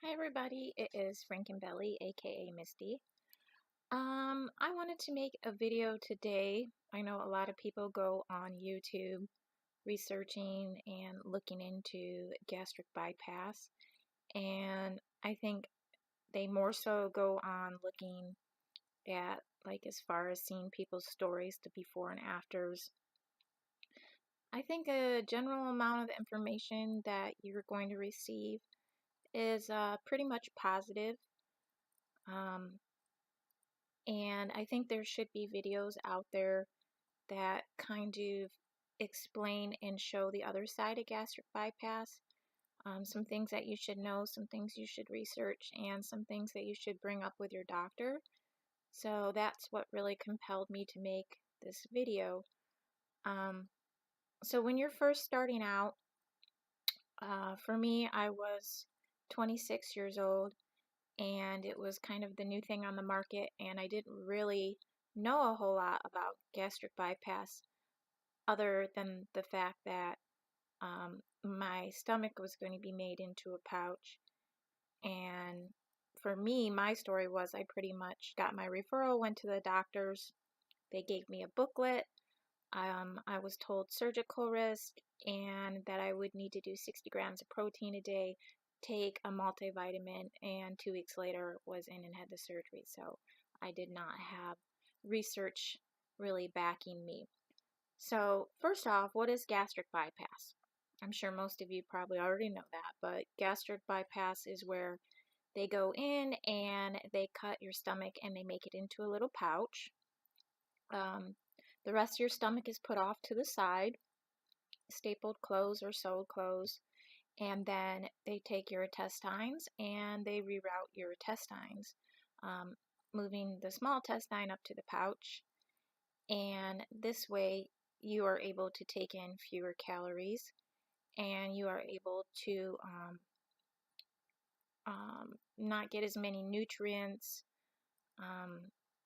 Hi everybody, it is Frankenbelly, aka Misty. I wanted to make a video today. I know a lot of people go on YouTube researching and looking into gastric bypass, and I think they more so go on looking at like as far as seeing people's stories, the before and afters. I think a general amount of the information that you're going to receive is pretty much positive. Um, And I think there should be videos out there that kind of explain and show the other side of gastric bypass. Some things that you should know, some things you should research, and some things that you should bring up with your doctor. So that's what really compelled me to make this video. Um, so when you're first starting out, for me, I was 26 years old, and it was kind of the new thing on the market, and I didn't really know a whole lot about gastric bypass other than the fact that my stomach was going to be made into a pouch. And for me, my story was I pretty much got my referral, went to the doctors, they gave me a booklet. I was told surgical risk and that I would need to do 60 grams of protein a day, take a multivitamin, and 2 weeks later was in and had the surgery. So I did not have research really backing me. So first off, what is gastric bypass? I'm sure most of you probably already know that, but gastric bypass is where they go in and they cut your stomach and they make it into a little pouch. The rest of your stomach is put off to the side, stapled closed or sewed closed, and then they take your intestines and they reroute your intestines, um, moving the small intestine up to the pouch. And this way, you are able to take in fewer calories and you are able to not get as many nutrients, um,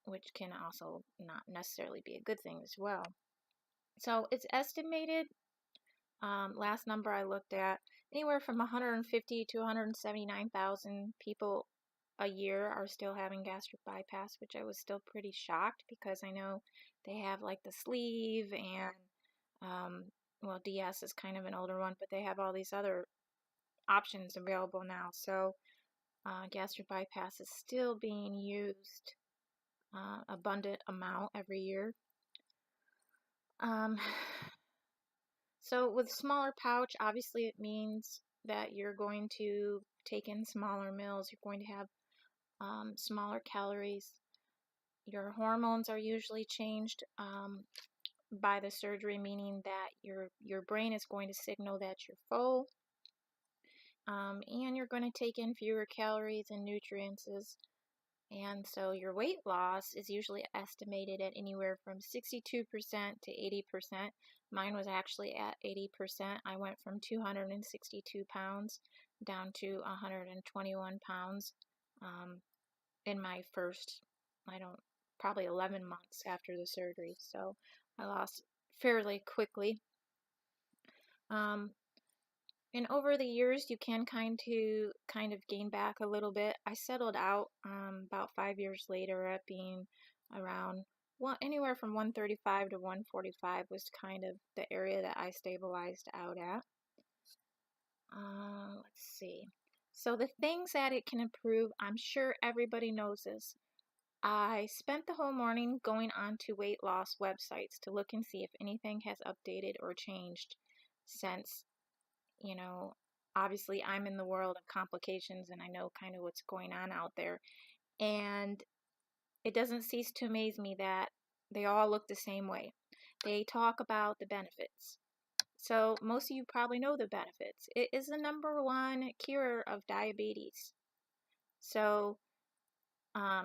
which can also not necessarily be a good thing as well. So it's estimated, last number I looked at, anywhere from 150 to 179,000 people a year are still having gastric bypass, which I was still pretty shocked because I know they have like the sleeve and, well, DS is kind of an older one, but they have all these other options available now. So gastric bypass is still being used abundant amount every year. So with smaller pouch, obviously it means that you're going to take in smaller meals. You're going to have smaller calories. Your hormones are usually changed by the surgery, meaning that your brain is going to signal that you're full, and you're going to take in fewer calories and nutrients. And so your weight loss is usually estimated at anywhere from 62% to 80%. Mine was actually at 80%. I went from 262 pounds down to 121 pounds in my first, probably 11 months after the surgery. So I lost fairly quickly. And over the years, you can kind of gain back a little bit. I settled out about 5 years later at being around anywhere from 135 to 145 was kind of the area that I stabilized out at. Let's see. So the things that it can improve, I'm sure everybody knows this. I spent the whole morning going onto weight loss websites to look and see if anything has updated or changed since, obviously I'm in the world of complications and I know kind of what's going on out there. And it doesn't cease to amaze me that they all look the same way. They talk about the benefits. So most of you probably know the benefits. It is the #1 cure of diabetes. So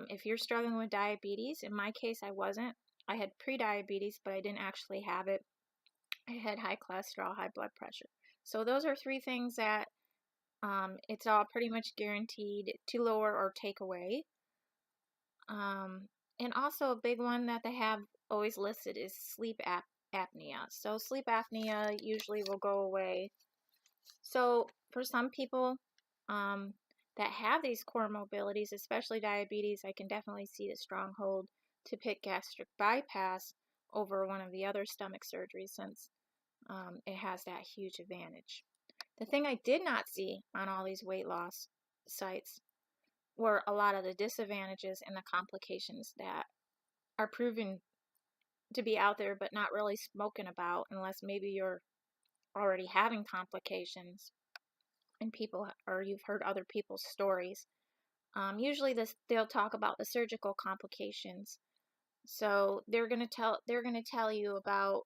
if you're struggling with diabetes, in my case I wasn't. I had pre-diabetes, but I didn't actually have it. I had high cholesterol, high blood pressure. So those are 3 things that it's all pretty much guaranteed to lower or take away. And also a big one that they have always listed is sleep apnea. So sleep apnea usually will go away. So for some people, that have these core mobilities, especially diabetes, I can definitely see the stronghold to pick gastric bypass over one of the other stomach surgeries, since it has that huge advantage. The thing I did not see on all these weight loss sites were a lot of the disadvantages and the complications that are proven to be out there but not really spoken about, unless maybe you're already having complications and people, or you've heard other people's stories. Usually they'll talk about the surgical complications. So they're going to tell you about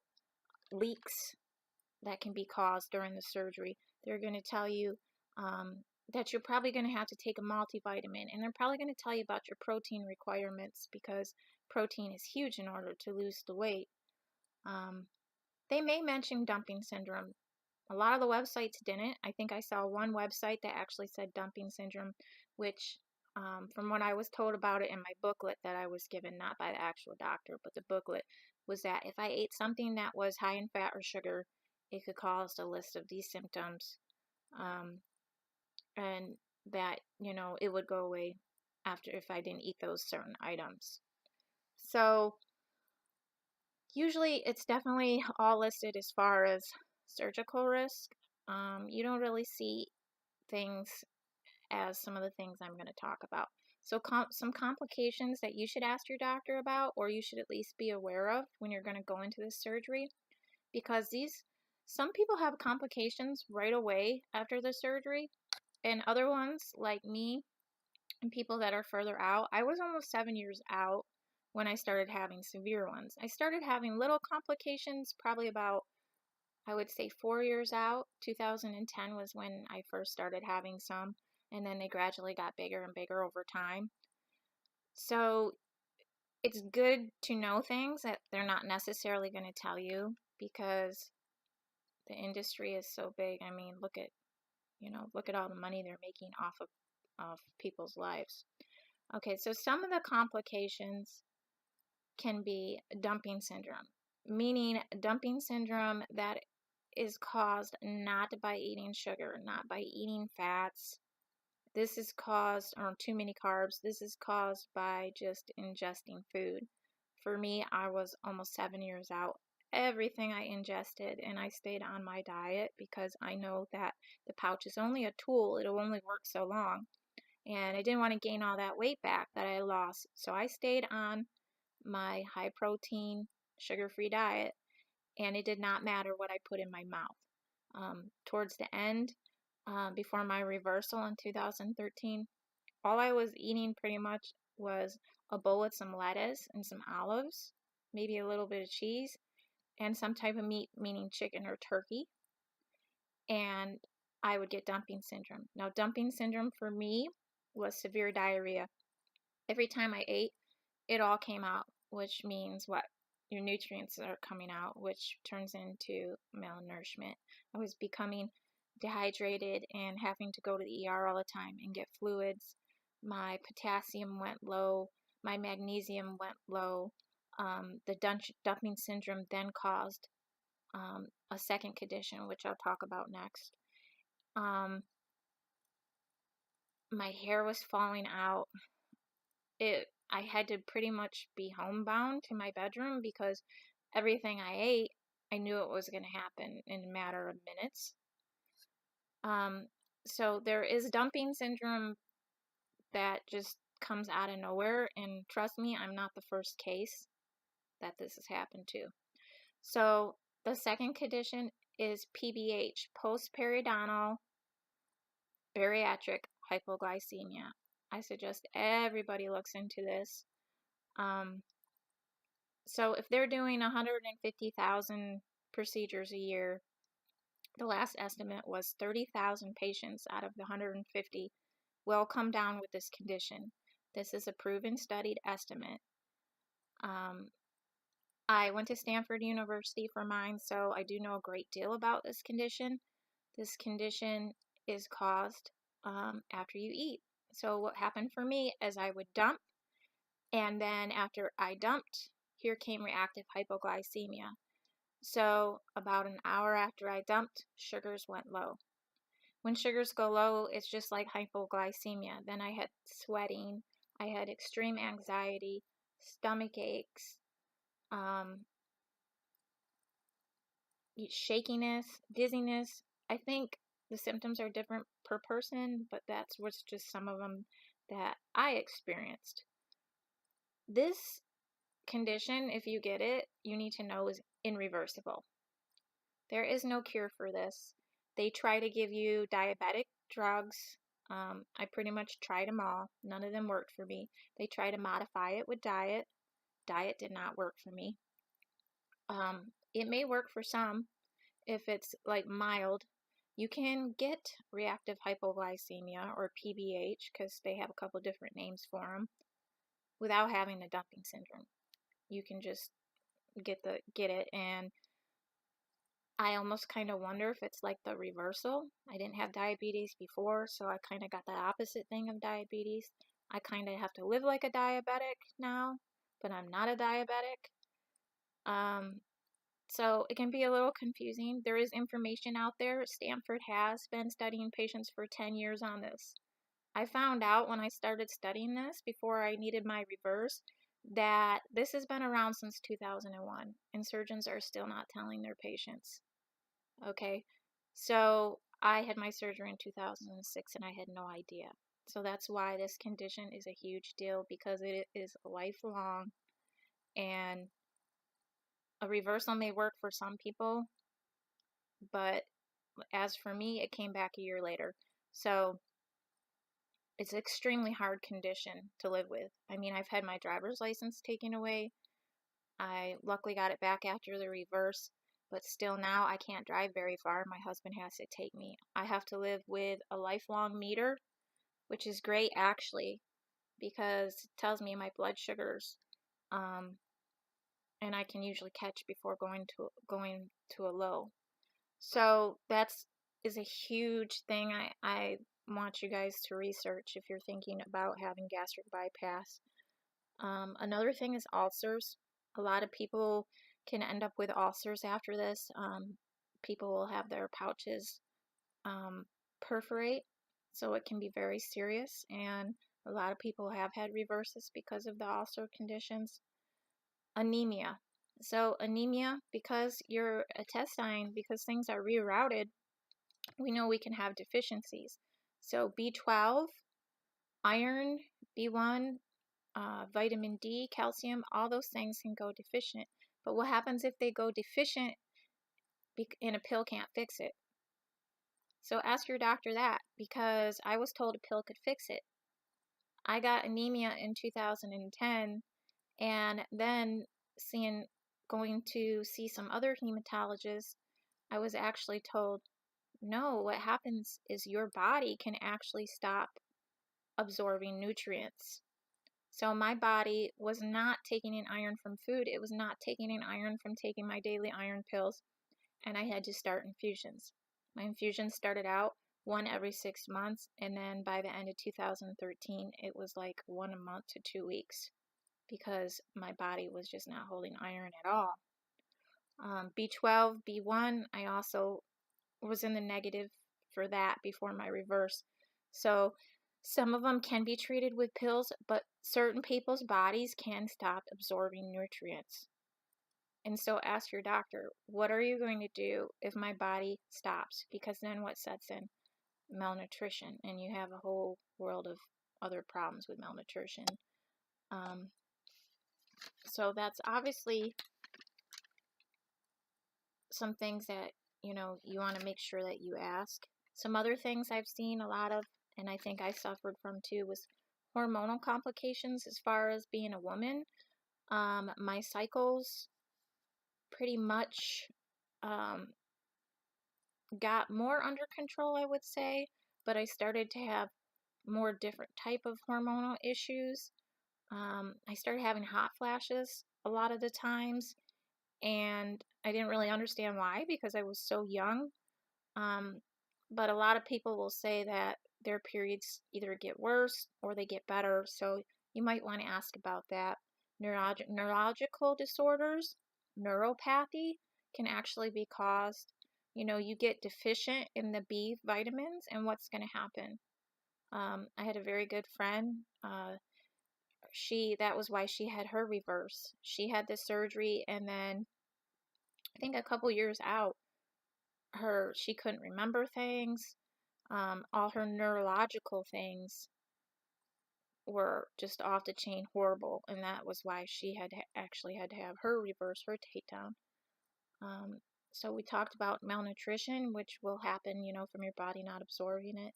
leaks that can be caused during the surgery. They're going to tell you that you're probably going to have to take a multivitamin, and they're probably going to tell you about your protein requirements, because protein is huge in order to lose the weight. They may mention dumping syndrome. A lot of the websites didn't. I think I saw one website that actually said dumping syndrome, which from what I was told about it in my booklet that I was given, not by the actual doctor, but the booklet, was that if I ate something that was high in fat or sugar, it could cause a list of these symptoms, and that, it would go away after if I didn't eat those certain items. So usually it's definitely all listed as far as surgical risk. You don't really see things as some of the things I'm going to talk about. So some complications that you should ask your doctor about, or you should at least be aware of when you're going to go into this surgery, because some people have complications right away after the surgery, and other ones like me and people that are further out. I was almost 7 years out when I started having severe ones. I started having little complications probably about, I would say, 4 years out. 2010 was when I first started having some, and then they gradually got bigger and bigger over time. So it's good to know things that they're not necessarily going to tell you, because the industry is so big. I mean, look at all the money they're making off of people's lives. Okay, so some of the complications can be dumping syndrome, meaning dumping syndrome that is caused not by eating sugar, not by eating fats. This is caused, or too many carbs. This is caused by just ingesting food. For me, I was almost 7 years out. Everything I ingested, and I stayed on my diet, because I know that the pouch is only a tool. It'll only work so long. And I didn't want to gain all that weight back that I lost. So I stayed on my high protein, sugar-free diet, and it did not matter what I put in my mouth. Towards the end, before my reversal in 2013, all I was eating pretty much was a bowl with some lettuce and some olives, maybe a little bit of cheese, and some type of meat, meaning chicken or turkey. And I would get dumping syndrome. Now, dumping syndrome for me was severe diarrhea. Every time I ate, it all came out, which means what? Your nutrients are coming out, which turns into malnourishment. I was becoming dehydrated and having to go to the ER all the time and get fluids. My potassium went low. My magnesium went low. The dumping syndrome then caused a second condition, which I'll talk about next. My hair was falling out. I had to pretty much be homebound to my bedroom, because everything I ate, I knew it was going to happen in a matter of minutes. So there is dumping syndrome that just comes out of nowhere, and trust me, I'm not the first case that this has happened to. So the second condition is PBH, postperiodontal bariatric hypoglycemia. I suggest everybody looks into this. So if they're doing 150,000 procedures a year, the last estimate was 30,000 patients out of the 150 will come down with this condition. This is a proven, studied estimate. I went to Stanford University for mine, so I do know a great deal about this condition. This condition is caused after you eat. So what happened for me is I would dump, and then after I dumped, here came reactive hypoglycemia. So about an hour after I dumped, sugars went low. When sugars go low, it's just like hypoglycemia. Then I had sweating, I had extreme anxiety, stomach aches, um, shakiness, dizziness. I think the symptoms are different per person, but that's what's just some of them that I experienced. This condition, if you get it, you need to know is irreversible. There is no cure for this. They try to give you diabetic drugs. I pretty much tried them all. None of them worked for me. They try to modify it with diet. Diet did not work for me. It may work for some if it's like mild. You can get reactive hypoglycemia or PBH because they have a couple different names for them without having the dumping syndrome. You can just get it, and I almost kind of wonder if it's like the reversal. I didn't have diabetes before, so I kind of got the opposite thing of diabetes. I kind of have to live like a diabetic now, but I'm not a diabetic. So it can be a little confusing. There is information out there. Stanford has been studying patients for 10 years on this. I found out when I started studying this before I needed my reverse that this has been around since 2001, and surgeons are still not telling their patients. Okay, so I had my surgery in 2006 and I had no idea. So that's why this condition is a huge deal, because it is lifelong, and a reversal may work for some people, but as for me, it came back a year later. So it's an extremely hard condition to live with. I mean, I've had my driver's license taken away. I luckily got it back after the reverse, but still now I can't drive very far. My husband has to take me. I have to live with a lifelong meter, which is great actually, because it tells me my blood sugars, and I can usually catch before going to a low. So is a huge thing I want you guys to research if you're thinking about having gastric bypass. Another thing is ulcers. A lot of people can end up with ulcers after this. People will have their pouches perforate, so it can be very serious, and a lot of people have had reverses because of the ulcer conditions. Anemia. So anemia, because your intestine, because things are rerouted, we know we can have deficiencies. So B12, iron, B1, vitamin D, calcium, all those things can go deficient. But what happens if they go deficient and a pill can't fix it? So ask your doctor that, because I was told a pill could fix it. I got anemia in 2010, and then going to see some other hematologists, I was actually told, no, what happens is your body can actually stop absorbing nutrients. So my body was not taking in iron from food. It was not taking in iron from taking my daily iron pills, and I had to start infusions. My infusions started out one every 6 months, and then by the end of 2013, it was like 1 a month to 2 weeks, because my body was just not holding iron at all. B12, B1, I also was in the negative for that before my reverse. So some of them can be treated with pills, but certain people's bodies can stop absorbing nutrients. And so ask your doctor, what are you going to do if my body stops? Because then what sets in? Malnutrition, and you have a whole world of other problems with malnutrition. So that's obviously some things that you want to make sure that you ask. Some other things I've seen a lot of, and I think I suffered from too, was hormonal complications as far as being a woman. My cycles pretty much got more under control, I would say, but I started to have more different type of hormonal issues. I started having hot flashes a lot of the times, and I didn't really understand why, because I was so young. But a lot of people will say that their periods either get worse or they get better, so you might want to ask about that. Neurological disorders, neuropathy, can actually be caused, you get deficient in the B vitamins, and what's going to happen? I had a very good friend. That was why she had her reverse. She had the surgery, and then I think a couple years out, she couldn't remember things. All her neurological things were just off the chain horrible, and that was why she actually had to have her reverse, her takedown. So we talked about malnutrition, which will happen, from your body not absorbing it.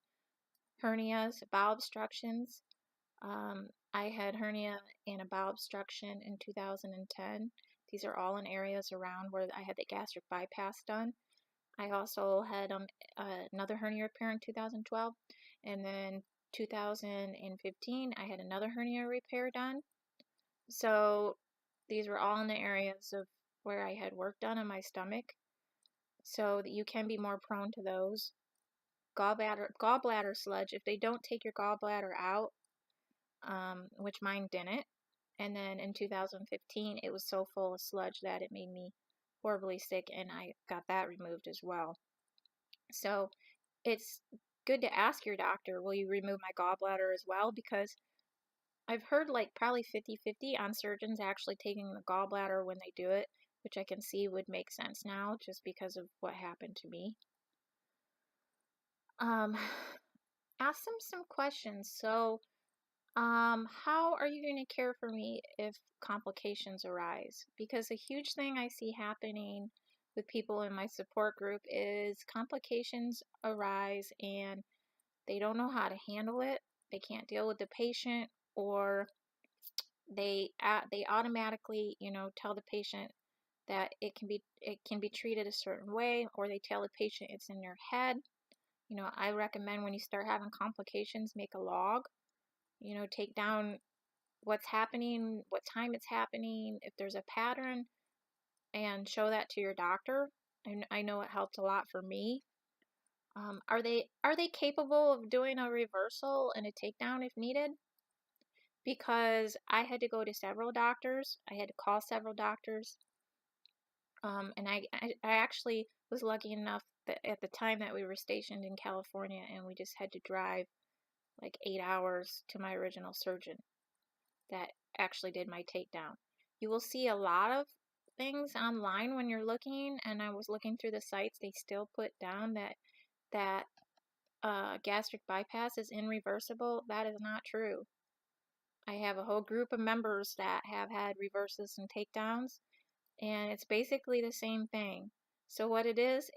Hernias, bowel obstructions. I had hernia and a bowel obstruction in 2010. These are all in areas around where I had the gastric bypass done. I also had another hernia repair in 2012, and then 2015 I had another hernia repair done. So these were all in the areas of where I had work done on my stomach, so that you can be more prone to those. Gallbladder sludge. If they don't take your gallbladder out, which mine didn't, and then in 2015 it was so full of sludge that it made me horribly sick, and I got that removed as well. So it's good to ask your doctor, will you remove my gallbladder as well? Because I've heard like probably 50-50 on surgeons actually taking the gallbladder when they do it, which I can see would make sense now just because of what happened to me. Ask them some questions. So, how are you going to care for me if complications arise? Because a huge thing I see happening with people in my support group is complications arise and they don't know how to handle it. They can't deal with the patient, or they automatically, tell the patient that it can be treated a certain way, or they tell the patient it's in their head. I recommend when you start having complications, make a log. Take down what's happening, what time it's happening, if there's a pattern, and show that to your doctor. And I know it helped a lot for me. Are they capable of doing a reversal and a takedown if needed? Because I had to go to several doctors. I had to call several doctors. And I actually was lucky enough that at the time that we were stationed in California, and we just had to drive like 8 hours to my original surgeon that actually did my takedown. You will see a lot of things online when you're looking, and I was looking through the sites, they still put down that gastric bypass is irreversible. That is not true. I have a whole group of members that have had reverses and takedowns, and it's basically the same thing. So what it is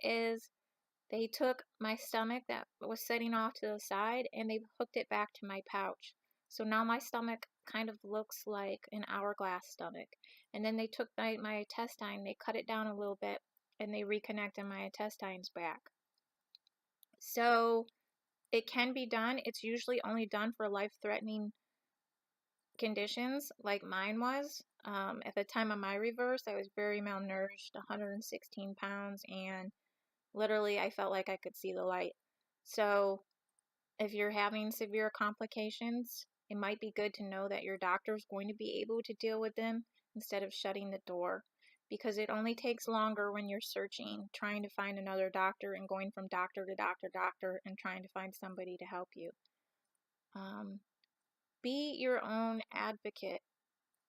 they took my stomach that was sitting off to the side and they hooked it back to my pouch. So now my stomach kind of looks like an hourglass stomach. And then they took my intestine, they cut it down a little bit, and they reconnected my intestines back. So it can be done. It's usually only done for life-threatening conditions like mine was. At the time of my reverse, I was very malnourished, 116 pounds, and literally I felt like I could see the light. So if you're having severe complications, it might be good to know that your doctor is going to be able to deal with them instead of shutting the door, because it only takes longer when you're searching, trying to find another doctor and going from doctor to doctor and trying to find somebody to help you. Be your own advocate.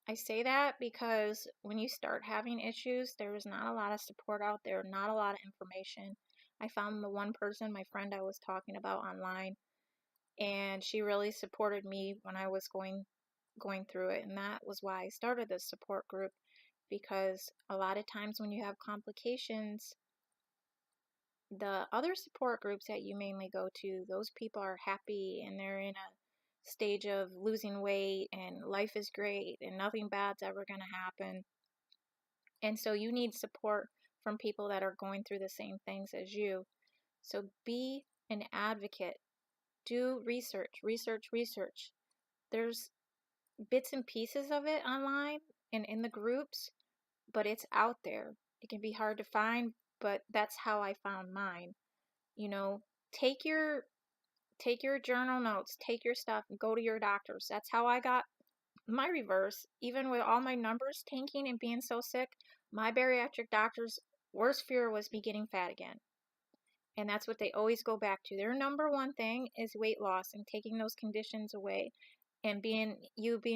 I say that because when you start having issues, there is not a lot of support out there, not a lot of information. I found the one person, my friend I was talking about online, and she really supported me when I was going through it, and that was why I started this support group, because a lot of times when you have complications, the other support groups that you mainly go to, those people are happy and they're in a stage of losing weight and life is great and nothing bad's ever going to happen. And so you need support from people that are going through the same things as you. So be an advocate. Do research. There's bits and pieces of it online and in the groups, but it's out there. It can be hard to find, but that's how I found mine. Take your journal notes, take your stuff, and go to your doctors. That's how I got my reverse. Even with all my numbers tanking and being so sick, my bariatric doctor's worst fear was me getting fat again. And that's what they always go back to. Their number one thing is weight loss and taking those conditions away and being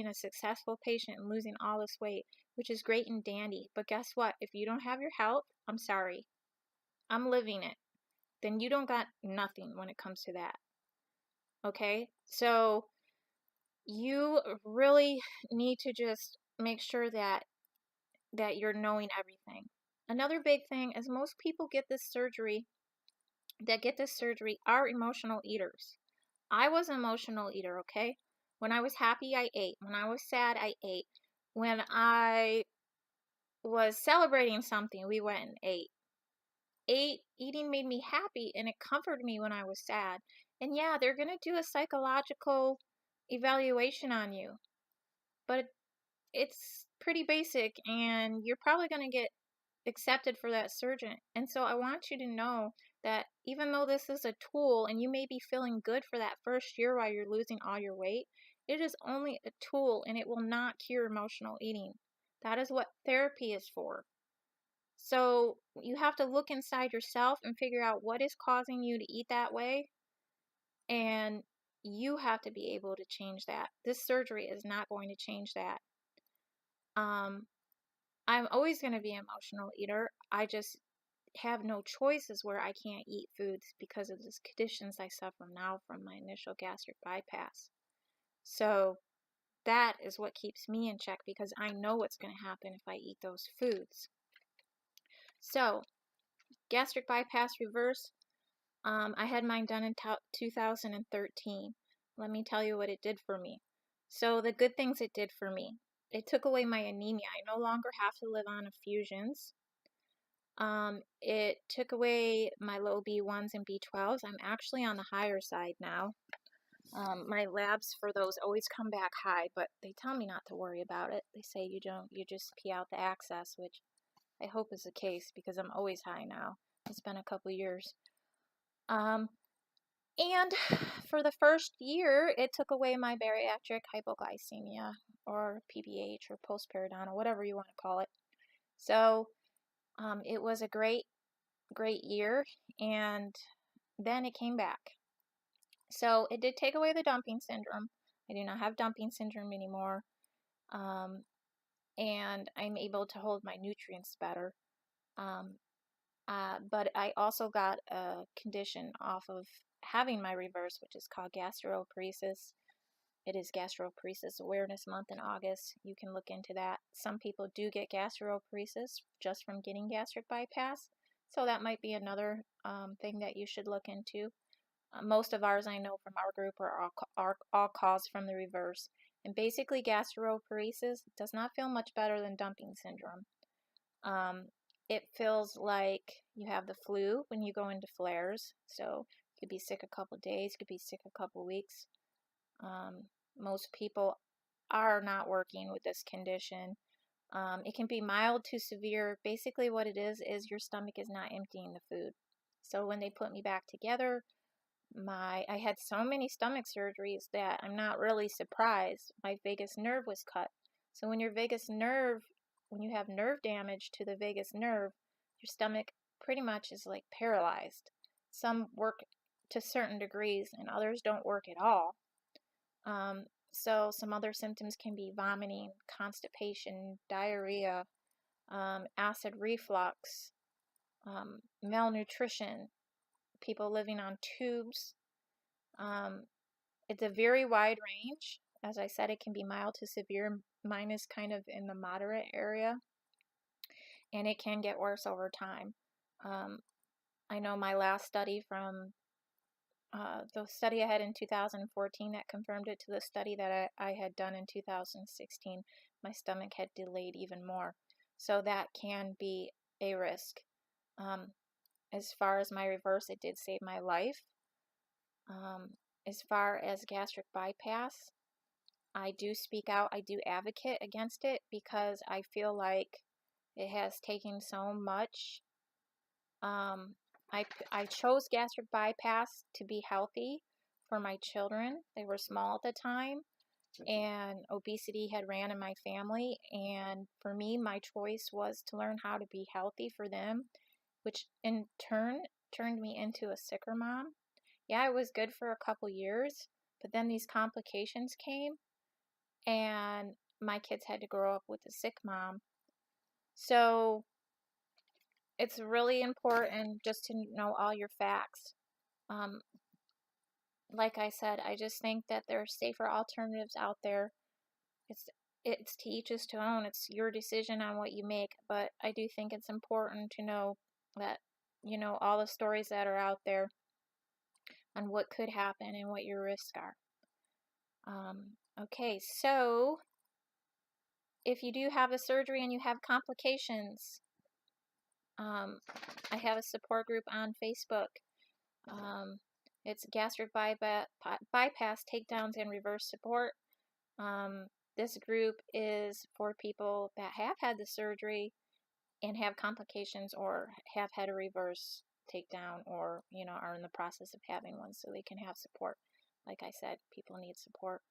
a successful patient and losing all this weight, which is great and dandy. But guess what? If you don't have your health, I'm sorry. I'm living it. Then you don't got nothing when it comes to that. Okay? So you really need to just make sure that you're knowing everything. Another big thing is most people get this surgery are emotional eaters. I was an emotional eater, okay? When I was happy, I ate. When I was sad, I ate. When I was celebrating something, we went and ate. Eating made me happy and it comforted me when I was sad. And yeah, they're going to do a psychological evaluation on you, but it's pretty basic and you're probably going to get accepted for that surgeon. And so I want you to know that even though this is a tool and you may be feeling good for that first year while you're losing all your weight, it is only a tool and it will not cure emotional eating. That is what therapy is for. So you have to look inside yourself and figure out what is causing you to eat that way, and you have to be able to change that. This surgery is not going to change that. I'm always going to be an emotional eater. I just have no choices where I can't eat foods because of the conditions I suffer now from my initial gastric bypass. So that is what keeps me in check because I know what's going to happen if I eat those foods. So gastric bypass reverse, I had mine done in 2013. Let me tell you what it did for me. So the good things it did for me. It took away my anemia. I no longer have to live on infusions. It took away my low B1s and B12s. I'm actually on the higher side now. My labs for those always come back high, but they tell me not to worry about it. They say you just pee out the excess, which I hope is the case because I'm always high now. It's been a couple years. And for the first year, it took away my bariatric hypoglycemia or PBH or postperiodontal, whatever you want to call it. So it was a great year, and then it came back. So it did take away the dumping syndrome. I do not have dumping syndrome anymore, and I'm able to hold my nutrients better. But I also got a condition off of having my reverse, which is called gastroparesis. It is Gastroparesis Awareness Month in August. You can look into that. Some people do get gastroparesis just from getting gastric bypass, so that might be another thing that you should look into. Most of ours I know from our group are all caused from the reverse. And basically gastroparesis does not feel much better than dumping syndrome. It feels like you have the flu when you go into flares. So you could be sick a couple days, you could be sick a couple weeks. Most people are not working with this condition. It can be mild to severe. Basically what it is your stomach is not emptying the food. So when they put me back together, I had so many stomach surgeries that I'm not really surprised. My vagus nerve was cut. So when you have nerve damage to the vagus nerve, your stomach pretty much is like paralyzed. Some work to certain degrees and others don't work at all. So some other symptoms can be vomiting, constipation, diarrhea, acid reflux, malnutrition, people living on tubes. It's a very wide range. As I said, it can be mild to severe. Mine is kind of in the moderate area, and it can get worse over time. I know my last study from the study I had in 2014 that confirmed it to the study that I had done in 2016, my stomach had delayed even more. So that can be a risk. As far as my reverse, it did save my life. As far as gastric bypass, I do speak out, I do advocate against it because I feel like it has taken so much. I chose gastric bypass to be healthy for my children. They were small at the time, and obesity had ran in my family. And for me, my choice was to learn how to be healthy for them, which in turn turned me into a sicker mom. Yeah, I was good for a couple years, but then these complications came, and my kids had to grow up with a sick mom. So it's really important just to know all your facts. Um, like I said, I just think that there are safer alternatives out there. It's it's to each his own. It's your decision on what you make, but I do think it's important to know that all the stories that are out there on what could happen and what your risks are. Okay, so if you do have a surgery and you have complications, I have a support group on Facebook. It's Gastric Bypass Takedowns and Reverse Support. This group is for people that have had the surgery and have complications or have had a reverse takedown or, are in the process of having one, so they can have support. Like I said, people need support.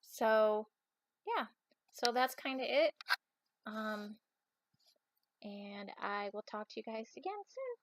So, yeah. So that's kind of it. And I will talk to you guys again soon.